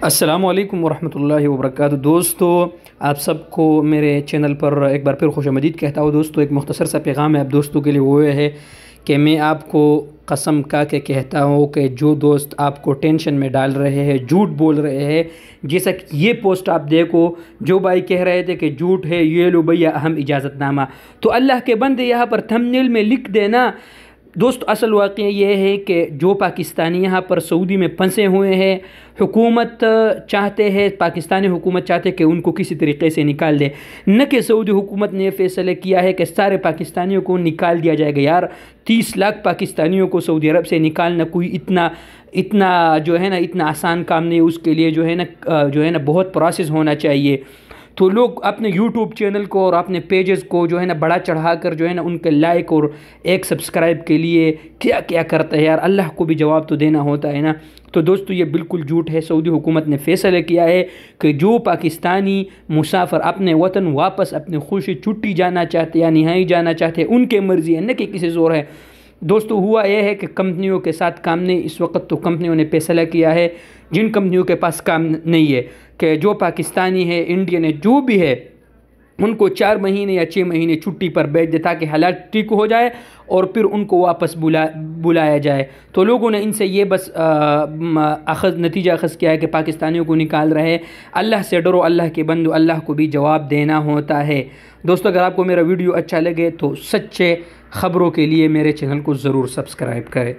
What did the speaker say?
السلام علیکم ورحمۃ اللہ وبرکاتہ۔ دوستو، آپ سب کو میرے چینل پر ایک بار پھر خوش آمدید کہتا ہوں۔ دوستو، ایک مختصر سا پیغام ہے آپ دوستوں کے لیے، وہ یہ ہے کہ میں آپ کو قسم کھا کے کہتا ہوں کہ جو دوست آپ کو ٹینشن میں ڈال رہے ہیں، جھوٹ بول رہے ہیں، جیسا کہ یہ پوسٹ آپ دیکھو، جو بھائی کہہ رہے تھے کہ جھوٹ ہے، یہ لو بھیا اہم اجازت نامہ، تو اللہ کے بندے یہاں پر تھمبنیل میں لکھ دینا۔ دوست، اصل واقعہ یہ ہے کہ جو پاکستانی یہاں پر سعودی میں پھنسے ہوئے ہیں، حکومت چاہتے ہیں، پاکستانی حکومت چاہتے کہ ان کو کسی طریقے سے نکال دے، نہ کہ سعودی حکومت نے یہ فیصلہ کیا ہے کہ سارے پاکستانیوں کو نکال دیا جائے گا۔ یار 30 لاکھ پاکستانیوں کو سعودی عرب سے نکالنا کوئی اتنا جو ہے نا اتنا آسان کام نہیں، اس کے لیے جو ہے نا بہت پروسیس ہونا چاہیے۔ تو لوگ اپنے یوٹیوب چینل کو اور اپنے پیجز کو جو ہے نا بڑا چڑھا کر جو ہے نا ان کے لائک اور ایک سبسکرائب کے لیے کیا کیا کرتا ہے۔ یار اللہ کو بھی جواب تو دینا ہوتا ہے نا۔ تو دوستو، یہ بالکل جھوٹ ہے۔ سعودی حکومت نے فیصلہ کیا ہے کہ جو پاکستانی مسافر اپنے وطن واپس اپنے خوشی چھٹی جانا چاہتے یا نہائی جانا چاہتے، ان کے مرضی ہے، نہ کہ کسی زور ہے۔ دوستو، ہوا یہ ہے کہ کمپنیوں کے ساتھ کام نہیں، اس وقت تو کمپنیوں نے فیصلہ کیا ہے، جن کمپنیوں کے پاس کام نہیں ہے، کہ جو پاکستانی ہے، انڈین ہے، جو بھی ہے، ان کو 4 مہینے یا 6 مہینے چھٹی پر بھیج دے تاکہ حالات ٹھیک ہو جائے اور پھر ان کو واپس بلایا جائے۔ تو لوگوں نے ان سے یہ بس نتیجہ اخذ کیا ہے کہ پاکستانیوں کو نکال رہے۔ اللہ سے ڈرو، اللہ کے بندو، اللہ کو بھی جواب دینا ہوتا ہے۔ دوستو، اگر آپ کو میرا ویڈیو اچھا لگے تو سچے خبروں کے لیے میرے چینل کو ضرور سبسکرائب کریں۔